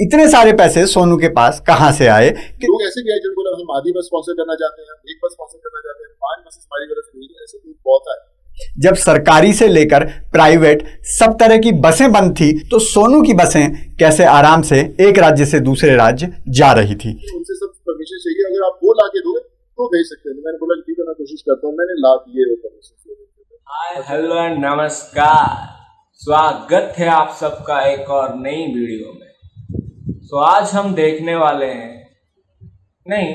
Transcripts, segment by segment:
इतने सारे पैसे सोनू के पास कहां से आए कि लोग ऐसे भी है जिनको बोला हम आधी बस स्पॉन्सर करना चाहते हैं, एक बस स्पॉन्सर करना चाहते हैं, 5 बसेस हमारी वजह से भेज, ऐसे लोग बहुत है। जब सरकारी से लेकर प्राइवेट सब तरह की बसें बंद थी तो सोनू की बसें कैसे आराम से एक राज्य से दूसरे राज्य जा रही थी। उनसे सब परमिशन चाहिए, अगर आप वो ला के दोगे तो भेज सकते हैं। मैंने बोला ठीक है मैं कोशिश करता हूँ, मैंने ला दिए वो परमिशन। हाय हेलो एंड नमस्कार, स्वागत है आप सबका एक और नई वीडियो में। तो आज हम देखने वाले हैं, नहीं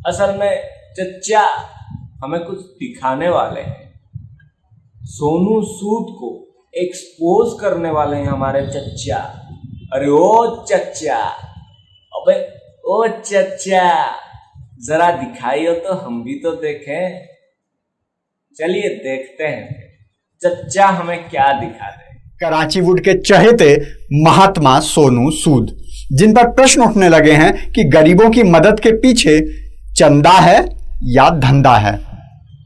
असल में चच्चा हमें कुछ दिखाने वाले हैं। सोनू सूद को एक्सपोज करने वाले हैं हमारे चच्चा। अरे ओ चच्चा, अबे ओ चच्चा, जरा दिखाइयो तो हम भी तो देखें। चलिए देखते हैं चच्चा हमें क्या दिखा रहे हैं। कराची वुड के चहेते महात्मा सोनू सूद, जिन पर प्रश्न उठने लगे हैं कि गरीबों की मदद के पीछे चंदा है या धंधा है।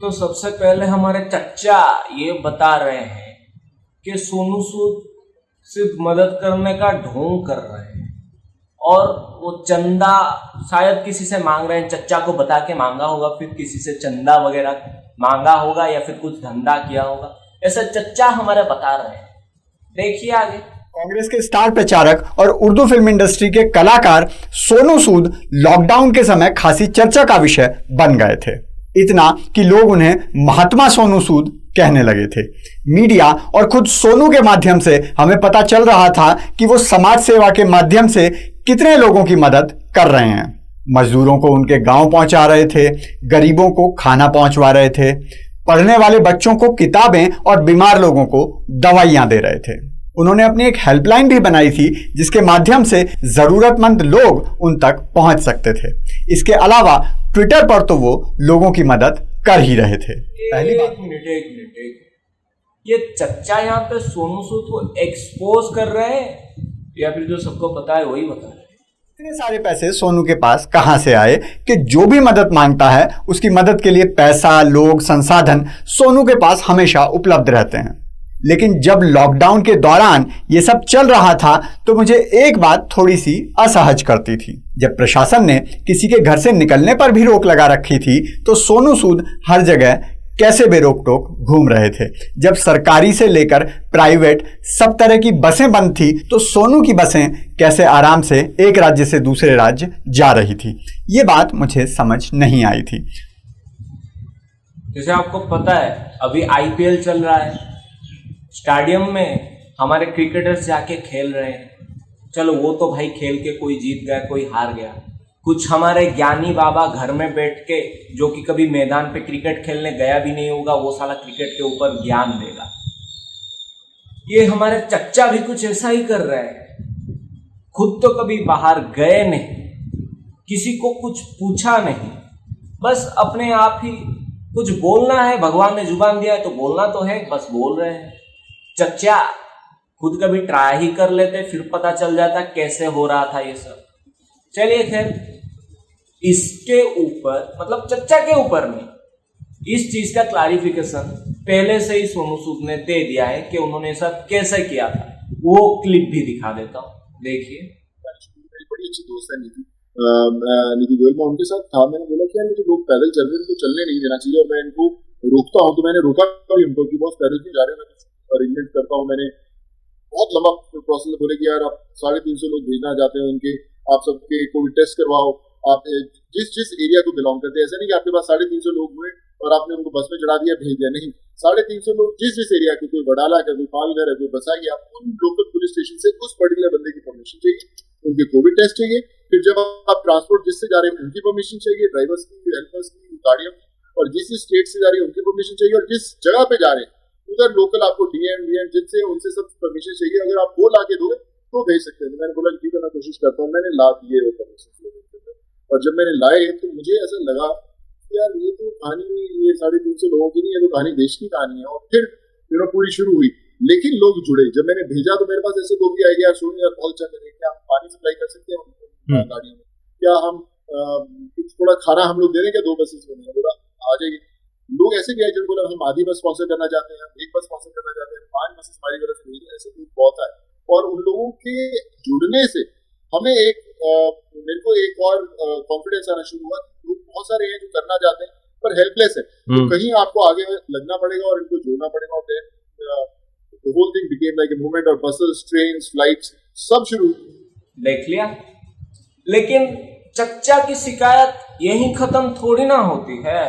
तो सबसे पहले हमारे चच्चा ये बता रहे हैं कि सोनू सूद सिर्फ मदद करने का ढोंग कर रहे हैं और वो चंदा शायद किसी से मांग रहे हैं। चच्चा को बता के मांगा होगा, फिर किसी से चंदा वगैरह मांगा होगा या फिर कुछ धंधा किया होगा, ऐसा चच्चा हमारे बता रहे हैं। देखिए आगे। कांग्रेस के स्टार प्रचारक और उर्दू फिल्म इंडस्ट्री के कलाकार सोनू सूद लॉकडाउन के समय खासी चर्चा का विषय बन गए थे, इतना कि लोग उन्हें महात्मा सोनू सूद कहने लगे थे। मीडिया और खुद सोनू के माध्यम से हमें पता चल रहा था कि वो समाज सेवा के माध्यम से कितने लोगों की मदद कर रहे हैं। मजदूरों को उनके गांव पहुंचा रहे थे, गरीबों को खाना पहुंचवा रहे थे, पढ़ने वाले बच्चों को किताबें और बीमार लोगों को दवाइयां दे रहे थे। उन्होंने अपनी एक हेल्पलाइन भी बनाई थी जिसके माध्यम से जरूरतमंद लोग उन तक पहुंच सकते थे। इसके अलावा ट्विटर पर तो वो लोगों की मदद कर ही रहे थे। पहली बात, एक मिनट, ये चच्चा यहाँ पे सोनू सूद को एक्सपोज कर रहे हैं या फिर जो सबको पता है वही बता रहे हैं? इतने सारे पैसे सोनू के पास कहां से आए कि जो भी मदद मांगता है उसकी मदद के लिए पैसा, लोग, संसाधन सोनू के पास हमेशा उपलब्ध रहते हैं। लेकिन जब लॉकडाउन के दौरान ये सब चल रहा था तो मुझे एक बात थोड़ी सी असहज करती थी। जब प्रशासन ने किसी के घर से निकलने पर भी रोक लगा रखी थी तो सोनू सूद हर जगह कैसे बेरोक टोक घूम रहे थे। जब सरकारी से लेकर प्राइवेट सब तरह की बसें बंद थी तो सोनू की बसें कैसे आराम से एक राज्य से दूसरे राज्य जा रही थी, ये बात मुझे समझ नहीं आई थी। जैसे आपको पता है अभी आईपीएल चल रहा है, स्टेडियम में हमारे क्रिकेटर्स जाके खेल रहे हैं। चलो वो तो भाई खेल के कोई जीत गया कोई हार गया। कुछ हमारे ज्ञानी बाबा घर में बैठ के, जो कि कभी मैदान पे क्रिकेट खेलने गया भी नहीं होगा, वो साला क्रिकेट के ऊपर ज्ञान देगा। ये हमारे चच्चा भी कुछ ऐसा ही कर रहे हैं। खुद तो कभी बाहर गए नहीं, किसी को कुछ पूछा नहीं, बस अपने आप ही कुछ बोलना है, भगवान ने जुबान दिया है तो बोलना तो है, बस बोल रहे हैं। चच्चा खुद कभी ट्राई ही कर लेते, फिर पता चल जाता कैसे हो रहा था ये सब। चलिए खैर, इसके ऊपर मतलब चच्चा के ऊपर नहीं, इस चीज का क्लैरिफिकेशन पहले से ही सोनू सूद ने दे दिया है कि उन्होंने ऐसा कैसे किया था। वो क्लिप भी दिखा देता हूँ, देखिए। मेरी बड़ी अच्छी दोस्त है नीति गोयल, मैं उनके साथ था। मैंने बोला कि यार जो लोग पैदल चल रहे हैं उनको चलने नहीं देना चाहिए और मैं इनको रोकता हूँ। तो मैंने रोका भी उनको कि बहुत पैदल क्यों जा रहे हैं, मैं अरेंजमेंट करता हूँ। मैंने बहुत लंबा प्रोसेस बोले कि यार आप 350 लोग भेजना चाहते हो इनके, आप सबके कोविड टेस्ट करवाओ। आप जिस एरिया को बिलोंग करते हैं, ऐसा नहीं कि आपके पास 350 लोग हुए और आपने उनको बस में चढ़ा दिया भेज दिया, नहीं। 350 लोग जिस एरिया के, कोई वडाला का, कोई पालघर है, कोई बसाई, आप उन लोकल पुलिस स्टेशन से उस पर्टिकुलर बंदे की परमिशन चाहिए, उनके कोविड टेस्ट चाहिए। फिर जब आप ट्रांसपोर्ट जिससे जा रहे हैं उनकी परमिशन चाहिए, ड्राइवर्स की, हेल्पर्स की, गाड़ियों की, और जिस स्टेट से जा रही है उनकी परमिशन चाहिए, और जिस जगह पे जा रहे हैं उधर लोकल आपको डीएम जिनसे उनसे सब परमिशन चाहिए। अगर आप वो ला के दोगे तो भेज सकते हैं। मैंने बोला ठीक है मैं कोशिश करता हूँ, मैंने ला दिए वो परमिशन। और जब मैंने लाए तो मुझे ऐसा लगा यार ये तो कहानी ये 350 लोगों की नहीं है, तो कहानी देश की कहानी है। और फिर पूरी शुरू हुई, लेकिन लोग जुड़े। जब मैंने भेजा तो मेरे पास ऐसे लोग भी आए यार सुनो यार बहुत अच्छा करें, क्या हम पानी सप्लाई कर सकते हैं उनको गाड़ियों में, क्या हम कुछ थोड़ा खाना हम लोग दे दें क्या 2 बसेस में। मैंने बोला आ जाइए। लोग ऐसे भी है जिनको बोला हम आधी बस स्पॉन्सर करना चाहते हैं, एक बस स्पॉन्सर करना चाहते हैं, 5 बसेस हमारी वजह से भेज, ऐसे लोग बहुत है। और उन लोगों के जुड़ने से हमें मेरे को एक और कॉन्फिडेंस आना शुरू हुआ। लोग बहुत सारे हैं जो करना चाहते हैं पर हेल्पलेस है, तो कहीं आपको आगे लगना पड़ेगा और इनको जोड़ना पड़ेगा। और the whole thing became like a movement, और buses, trains, flights सब शुरू। देख लिया। लेकिन चच्चा की शिकायत यहीं खत्म थोड़ी ना होती है,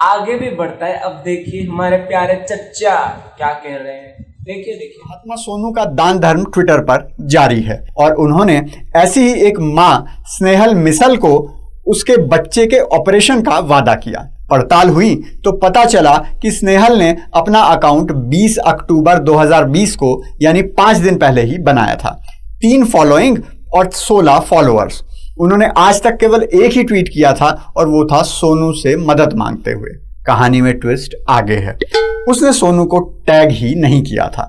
आगे भी बढ़ता है। अब देखिए हमारे प्यारे चच्चा क्या कह रहे हैं, देखिए। महात्मा सोनू का दान धर्म ट्विटर पर जारी है और उन्होंने ऐसी ही एक मां स्नेहल मिसल को उसके बच्चे के ऑपरेशन का वादा किया। पड़ताल हुई तो पता चला कि स्नेहल ने अपना अकाउंट 20 अक्टूबर 2020 को यानी 5 दिन पहले ही बनाया था। 3 फॉलोइंग और 16 फॉलोअर्स। उन्होंने आज तक केवल एक ही ट्वीट किया था और वो था सोनू से मदद मांगते हुए। कहानी में ट्विस्ट आगे है, उसने सोनू को टैग ही नहीं किया था।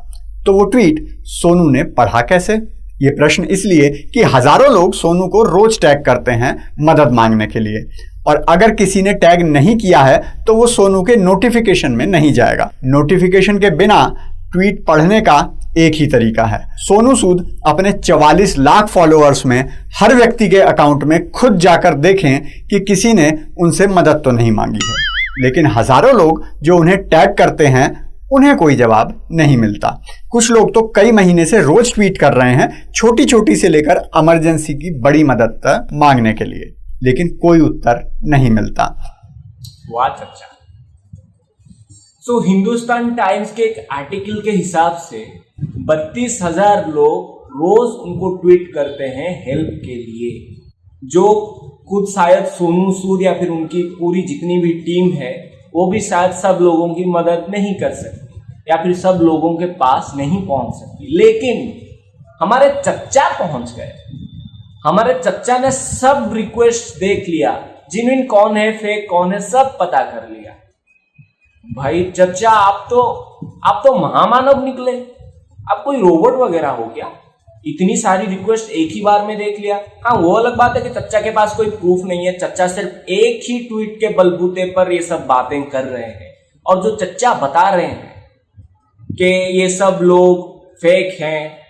तो वो ट्वीट सोनू ने पढ़ा कैसे? ये प्रश्न इसलिए कि हजारों लोग सोनू को रोज टैग करते हैं मदद मांगने के लिए, और अगर किसी ने टैग नहीं किया है तो वो सोनू के नोटिफिकेशन में नहीं जाएगा। नोटिफिकेशन के बिना ट्वीट पढ़ने का एक ही तरीका है। सोनू सूद अपने 44 लाख फॉलोअर्स में हर व्यक्ति के अकाउंट में खुद जाकर देखें कि किसी ने उनसे मदद तो नहीं मांगी है, लेकिन हजारों लोग जो उन्हें टैग करते हैं उन्हें कोई जवाब नहीं मिलता। कुछ लोग तो कई महीने से रोज ट्वीट कर रहे हैं, छोटी छोटी से लेकर इमरजेंसी की बड़ी मदद तक मांगने के लिए, लेकिन कोई उत्तर नहीं मिलता। वाह चच्चा। सो हिंदुस्तान टाइम्स के एक आर्टिकल के हिसाब से 32,000 लोग रोज उनको ट्वीट करते हैं हेल्प के लिए, जो खुद शायद सोनू सूद या फिर उनकी पूरी जितनी भी टीम है वो भी शायद सब लोगों की मदद नहीं कर सकती या फिर सब लोगों के पास नहीं पहुंच सकती। लेकिन हमारे चच्चा पहुंच गए। हमारे चच्चा ने सब रिक्वेस्ट देख लिया, जिन्विन कौन है फेक कौन है सब पता कर लिया। भाई चच्चा आप तो महामानव निकले, आप कोई रोबोट वगैरह हो क्या? इतनी सारी रिक्वेस्ट एक ही बार में देख लिया। हाँ वो अलग बात है कि चच्चा के पास कोई प्रूफ नहीं है, चच्चा सिर्फ एक ही ट्वीट के बलबूते पर ये सब बातें कर रहे हैं, और जो चच्चा बता रहे हैं कि ये सब लोग फेक हैं,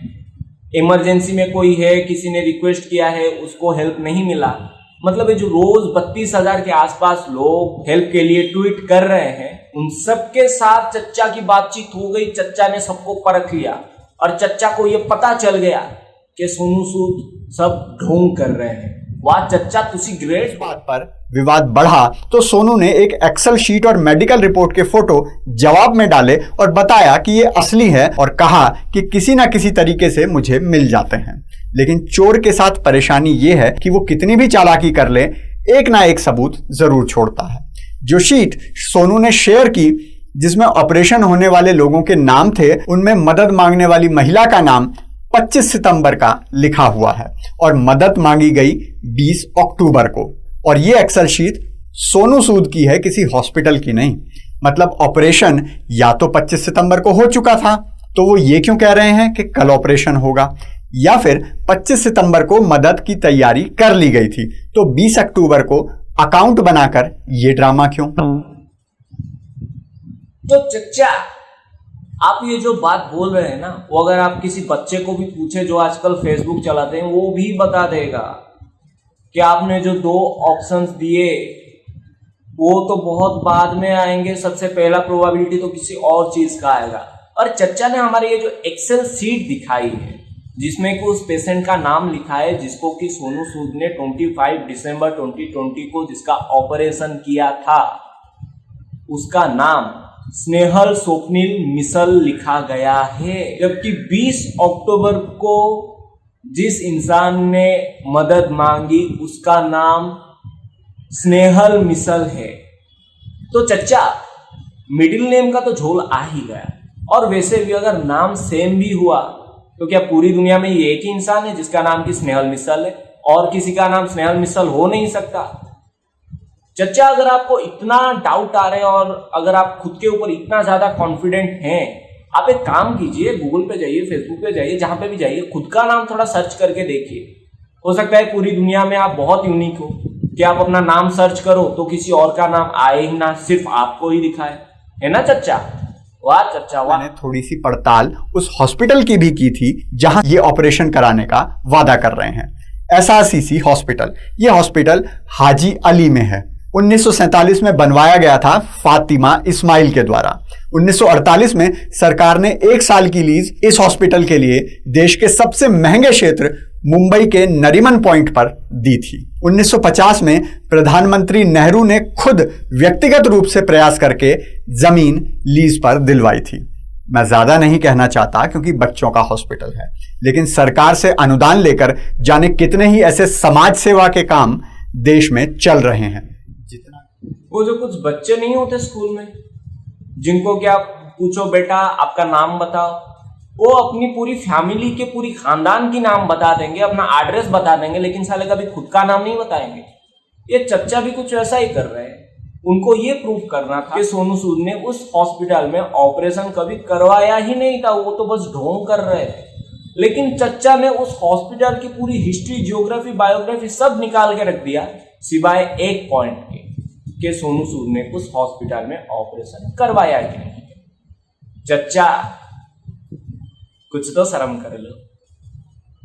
इमरजेंसी में कोई है, किसी ने रिक्वेस्ट किया है उसको हेल्प नहीं मिला, मतलब ये जो रोज 32,000 के आसपास लोग हेल्प के लिए ट्वीट कर रहे हैं उन सबके साथ चच्चा की बातचीत हो गई। चच्चा ने सबको परख लिया और चच्चा को ये पता चल गया कि सोनू सूद सब ढोंग कर रहे हैं। वाह चच्चा तुसी ग्रेट। बात पर विवाद बढ़ा तो सोनू ने एक एक्सेल शीट और मेडिकल रिपोर्ट के फोटो जवाब में डाले और बताया कि ये असली है, और कहा कि किसी ना किसी तरीके से मुझे मिल जाते हैं। लेकिन चोर के साथ परेशानी ये है कि वो कितनी भी चालाकी कर ले, एक ना एक सबूत जरूर छोड़ता है। जो शीट सोनू ने शेयर की जिसमें ऑपरेशन होने वाले लोगों के नाम थे, उनमें मदद मांगने वाली महिला का नाम 25 सितंबर का लिखा हुआ है और मदद मांगी गई 20 अक्टूबर को। और ये एक्सेल शीट सोनू सूद की है, किसी हॉस्पिटल की नहीं। मतलब ऑपरेशन या तो 25 सितंबर को हो चुका था, तो वो ये क्यों कह रहे हैं कि कल ऑपरेशन होगा, या फिर 25 सितंबर को मदद की तैयारी कर ली गई थी, तो 20 अक्टूबर को अकाउंट बनाकर ये ड्रामा क्यों? तो चच्चा आप ये जो बात बोल रहे हैं ना, वो अगर आप किसी बच्चे को भी पूछे जो आजकल फेसबुक चलाते हैं, वो भी बता देगा कि आपने जो 2 ऑप्शंस दिए वो तो बहुत बाद में आएंगे, सबसे पहला प्रोबेबिलिटी तो किसी और चीज का आएगा। और चच्चा ने हमारे ये जो एक्सेल शीट दिखाई है जिसमें कि उस पेशेंट का नाम लिखा है जिसको कि सोनू सूद ने 25 दिसंबर 2020 को जिसका ऑपरेशन किया था, उसका नाम स्नेहल स्वप्निल मिसल लिखा गया है। जबकि 20 अक्टूबर को जिस इंसान ने मदद मांगी उसका नाम स्नेहल मिसल है। तो चच्चा मिडिल नेम का तो झोल आ ही गया, और वैसे भी अगर नाम सेम भी हुआ तो क्या पूरी दुनिया में ये एक ही इंसान है जिसका नाम की स्नेहल मिसल है, और किसी का नाम स्नेहल मिसल हो नहीं सकता। चच्चा अगर आपको इतना डाउट आ रहे हैं और अगर आप खुद के ऊपर इतना ज्यादा कॉन्फिडेंट हैं, आप एक काम कीजिए, गूगल पे जाइए, फेसबुक पे जाइए, जहां पे भी जाइए, खुद का नाम थोड़ा सर्च करके देखिए। हो सकता है पूरी दुनिया में आप बहुत यूनिक हो कि आप अपना नाम सर्च करो तो किसी और का नाम आए ही ना, सिर्फ आपको ही दिखाए, है ना चच्चा? वाह चच्चा वाह। मैंने थोड़ी सी पड़ताल उस हॉस्पिटल की भी की थी जहां ये ऑपरेशन कराने का वादा कर रहे हैं, SRCC हॉस्पिटल। ये हॉस्पिटल हाजी अली में है। 1947 में बनवाया गया था फातिमा इस्माइल के द्वारा। 1948 में सरकार ने 1 साल की लीज इस हॉस्पिटल के लिए देश के सबसे महंगे क्षेत्र मुंबई के नरीमन पॉइंट पर दी थी। 1950 में प्रधानमंत्री नेहरू ने खुद व्यक्तिगत रूप से प्रयास करके जमीन लीज पर दिलवाई थी। मैं ज्यादा नहीं कहना चाहता क्योंकि बच्चों का हॉस्पिटल है, लेकिन सरकार से अनुदान लेकर जाने कितने ही ऐसे समाज सेवा के काम देश में चल रहे हैं। वो जो कुछ बच्चे नहीं होते स्कूल में जिनको क्या पूछो बेटा आपका नाम बताओ, वो अपनी पूरी फैमिली के पूरी खानदान की नाम बता देंगे, अपना एड्रेस बता देंगे, लेकिन साले कभी खुद का नाम नहीं बताएंगे। ये चच्चा भी कुछ वैसा ही कर रहे हैं। उनको ये प्रूव करना था कि सोनू सूद ने उस हॉस्पिटल में ऑपरेशन कभी करवाया ही नहीं था, वो तो बस ढोंग कर रहे थे। लेकिन चच्चा ने उस हॉस्पिटल की पूरी हिस्ट्री, जियोग्राफी, बायोग्राफी सब निकाल के रख दिया, सिवाय एक पॉइंट के कि सोनू सूद ने उस हॉस्पिटल में ऑपरेशन करवाया ही नहीं। चच्चा कुछ तो शर्म कर लो।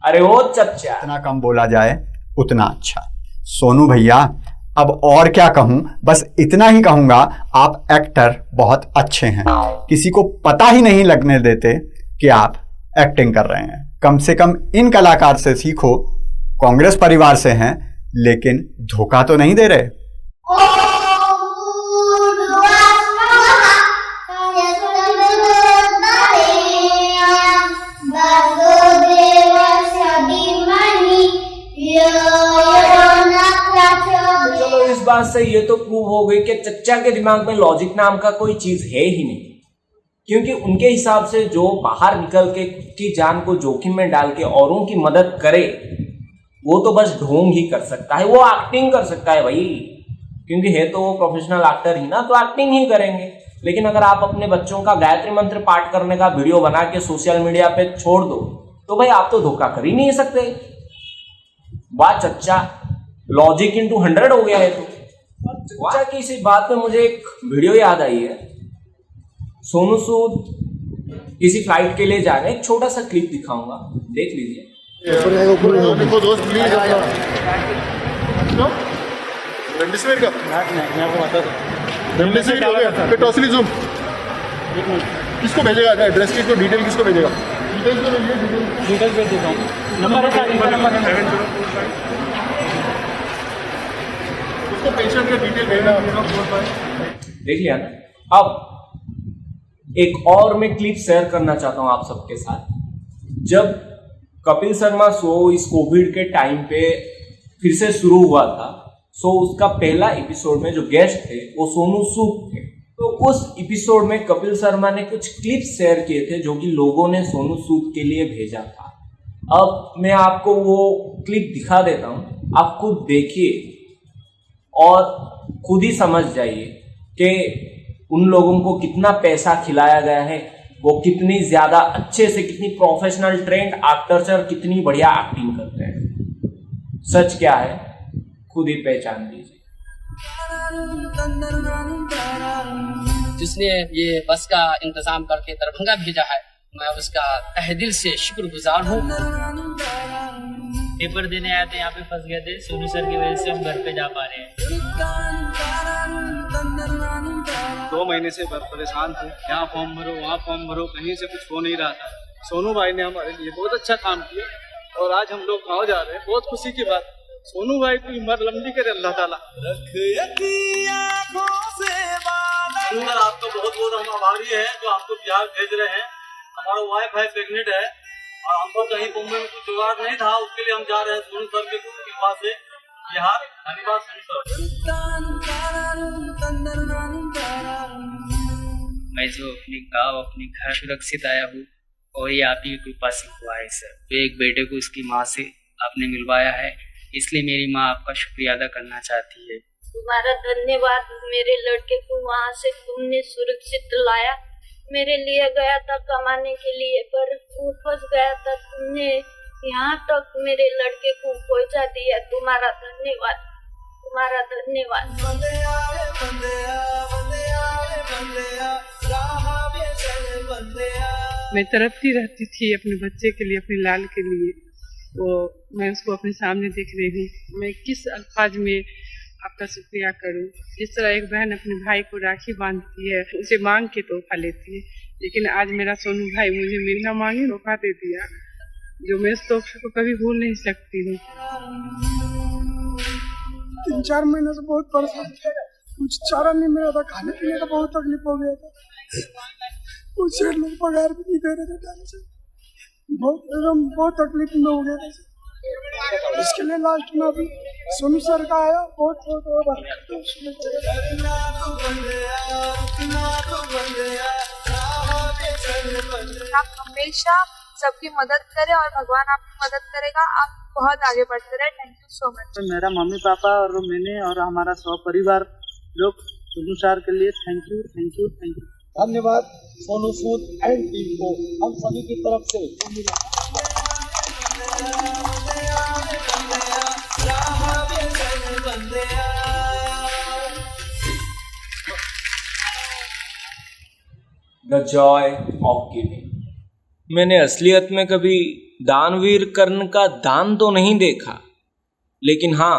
अरे वो चच्चा, इतना कम बोला जाए उतना अच्छा। सोनू भैया अब और क्या कहूं, बस इतना ही कहूंगा, आप एक्टर बहुत अच्छे हैं। किसी को पता ही नहीं लगने देते कि आप एक्टिंग कर रहे हैं। कम से कम इन कलाकार से सीखो, कांग्रेस परिवार से हैं लेकिन धोखा तो नहीं दे रहे। चलो इस बात से ये तो प्रूव हो गई कि चच्चा के दिमाग में लॉजिक नाम का कोई चीज है ही नहीं, क्योंकि उनके हिसाब से जो बाहर निकल के की जान को जोखिम में डाल के औरों की मदद करे वो तो बस ढोंग ही कर सकता है, वो एक्टिंग कर सकता है भाई, क्योंकि है तो वो प्रोफेशनल एक्टर ही ना, तो एक्टिंग ही करेंगे। लेकिन अगर आप अपने बच्चों का गायत्री मंत्र पाठ करने का वीडियो बना के सोशल मीडिया पे छोड़ दो तो भाई आप तो धोखा कर ही नहीं सकते। वाह चच्चा, लॉजिक इंटू 100 हो गया है। तो चच्चा की इसी बात पे मुझे एक वीडियो याद आई है। सोनू सूद किसी फ्लाइट के लिए जा रहे हैं, एक छोटा सा क्लिप दिखाऊंगा, देख लीजिए। देखो दोस्त प्लीज, रेमडेसिविर का मैं आपको बता दूं। रेमडेसिविर हो गया, फिर टॉसिलिजुम किसको भेजेगा, एड्रेस किसको, डिटेल किसको भेजेगा, डिटेल्स तो भेजिए, डिटेल्स भेज देता हूँ। नंबर है, इनका नंबर है, उसको पेशेंट का डिटेल भेजना। देख लिया ना। अब एक और मैं क्लिप शेयर करना चाहता हूं आप सबके साथ। जब कपिल शर्मा शो इस कोविड के टाइम पे फिर से शुरू हुआ था, सो उसका पहला एपिसोड में जो गेस्ट थे वो सोनू सूद थे। तो उस एपिसोड में कपिल शर्मा ने कुछ क्लिप्स शेयर किए थे जो कि लोगों ने सोनू सूद के लिए भेजा था। अब मैं आपको वो क्लिप दिखा देता हूं, आप खुद देखिए और खुद ही समझ जाइए कि उन लोगों को कितना पैसा खिलाया गया है, वो कितनी ज्यादा अच्छे से, कितनी प्रोफेशनल ट्रेंड एक्टर्स और कितनी बढ़िया एक्टिंग करते हैं। सच क्या है खुद ही पहचान लीजिए। जिसने ये बस का इंतजाम करके दरभंगा भेजा है, मैं उसका तहे दिल से शुक्रगुजार हूँ। पेपर देने आए थे, यहाँ पे फंस गए थे। सोनू सर की वजह से हम घर पे जा पा रहे हैं। 2 महीने से परेशान थे, यहाँ फॉर्म भरो वहाँ फॉर्म भरो, कहीं से कुछ हो नहीं रहा था। सोनू भाई ने हमारे लिए बहुत अच्छा काम किया और आज हम लोग गाँव जा रहे हैं, बहुत खुशी की बात। सोनू भाई की उम्र लंबी करे अल्लाह ताला। आपका बहुत बहुत हम आभारी है जो आपको बिहार भेज रहे हैं। हमारा वाइफ है प्रेग्नेंट है और हमको कहीं मुंबई में कुछ जुगाड़ नहीं था, उसके लिए हम जा रहे हैं सोनू सर के कृपा से बिहार। धन्यवाद मैं जो अपने गाँव, अपने घर सुरक्षित आया हूँ और ये आप ही की कृपा से हुआ है सर। तो एक बेटे को उसकी माँ से आपने मिलवाया है, इसलिए मेरी माँ आपका शुक्रिया अदा करना चाहती है। तुम्हारा धन्यवाद, मेरे लड़के को वहाँ से तुमने सुरक्षित लाया। मेरे लिए गया था कमाने के लिए, पर वो फंस गया था, तुमने यहाँ तक मेरे लड़के को पहुँचा दिया। तुम्हारा धन्यवाद, तुम्हारा धन्यवाद। मैं तड़पती रहती थी अपने बच्चे के लिए, अपने लाल के लिए। तो मैं उसको अपने सामने देख रही हूँ। मैं किस अल्फाज में आपका शुक्रिया करूँ। जिस तरह एक बहन अपने भाई को राखी बांधती है, उसे मांग के तोहफा लेती है, लेकिन आज मेरा सोनू भाई मुझे बिना मांगे तोहफा दे दिया, जो मैं इस तोहफे को कभी भूल नहीं सकती हूँ। 3-4 महीने से बहुत परेशान था, कुछ चारा नहीं मिला था, खाने पीने का बहुत तकलीफ हो गया था। कुछ लोग पगार भी नहीं दे रहे थे टाइम से, बहुत तकलीफ में हो गया था। इसके लिए लास्ट में अभी सोनू सर का आया, बहुत आप हमेशा सबकी मदद करें और भगवान आपकी मदद करेगा। आप बहुत आगे बढ़ते रहे। Thank you so much. मेरा मम्मी पापा और मैंने और हमारा सब परिवार लोग सोनू सर के लिए thank you thank you thank you. धन्यवाद सोनू सूद एंड टीम को हम सभी की तरफ से। The Joy of giving. मैंने असलियत में कभी दानवीर कर्ण का दान तो नहीं देखा, लेकिन हाँ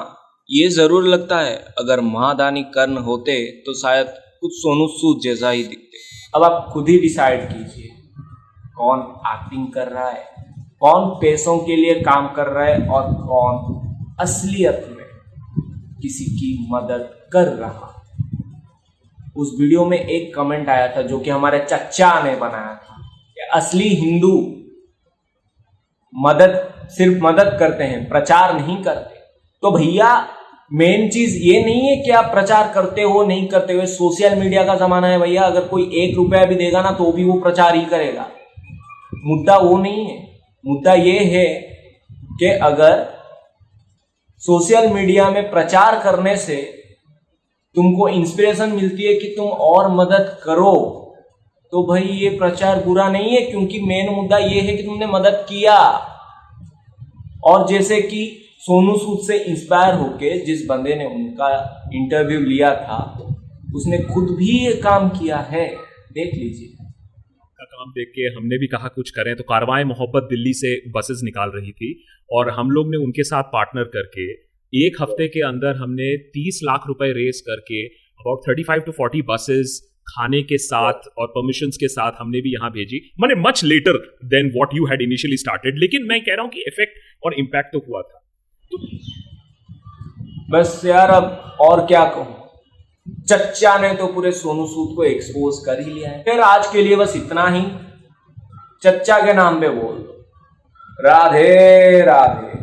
ये जरूर लगता है अगर महादानी कर्ण होते तो शायद कुछ सोनू सूद जैसा ही दिखते। अब आप खुद ही डिसाइड कीजिए कौन एक्टिंग कर रहा है, कौन पैसों के लिए काम कर रहा है और कौन असलियत में किसी की मदद कर रहा। उस वीडियो में एक कमेंट आया था जो कि हमारे चच्चा ने बनाया था कि असली हिंदू सिर्फ मदद करते हैं, प्रचार नहीं करते। तो भैया मेन चीज ये नहीं है कि आप प्रचार करते हो नहीं करते हो, सोशल मीडिया का जमाना है भैया। अगर कोई 1 रुपया भी देगा ना तो भी वो प्रचार ही करेगा। मुद्दा वो नहीं है, मुद्दा ये है कि अगर सोशल मीडिया में प्रचार करने से तुमको इंस्पिरेशन मिलती है कि तुम और मदद करो, तो भाई ये प्रचार बुरा नहीं है, क्योंकि मेन मुद्दा ये है कि तुमने मदद किया। और जैसे कि सोनू सूद से इंस्पायर होके जिस बंदे ने उनका इंटरव्यू लिया था, उसने खुद भी ये काम किया है, देख लीजिए। का काम देख के हमने भी कहा कुछ करें, तो कारवां मोहब्बत दिल्ली से बसेस निकाल रही थी और हम लोग ने उनके साथ पार्टनर करके 1 हफ्ते के अंदर हमने 30 लाख रुपए रेस करके अबाउट 35 to 40 बसेस खाने के साथ और परमिशंस के साथ हमने भी यहाँ भेजी। मैंने much later than what you had initially started, लेकिन मैं कह रहा हूँ कि इफेक्ट और इम्पैक्ट तो हुआ था। बस यार अब और क्या कहूँ, चच्चा ने तो पूरे सोनू सूद को एक्सपोज कर ही लिया है। फिर आज के लिए बस इतना ही। चच्चा के नाम पे बोल दो राधे राधे।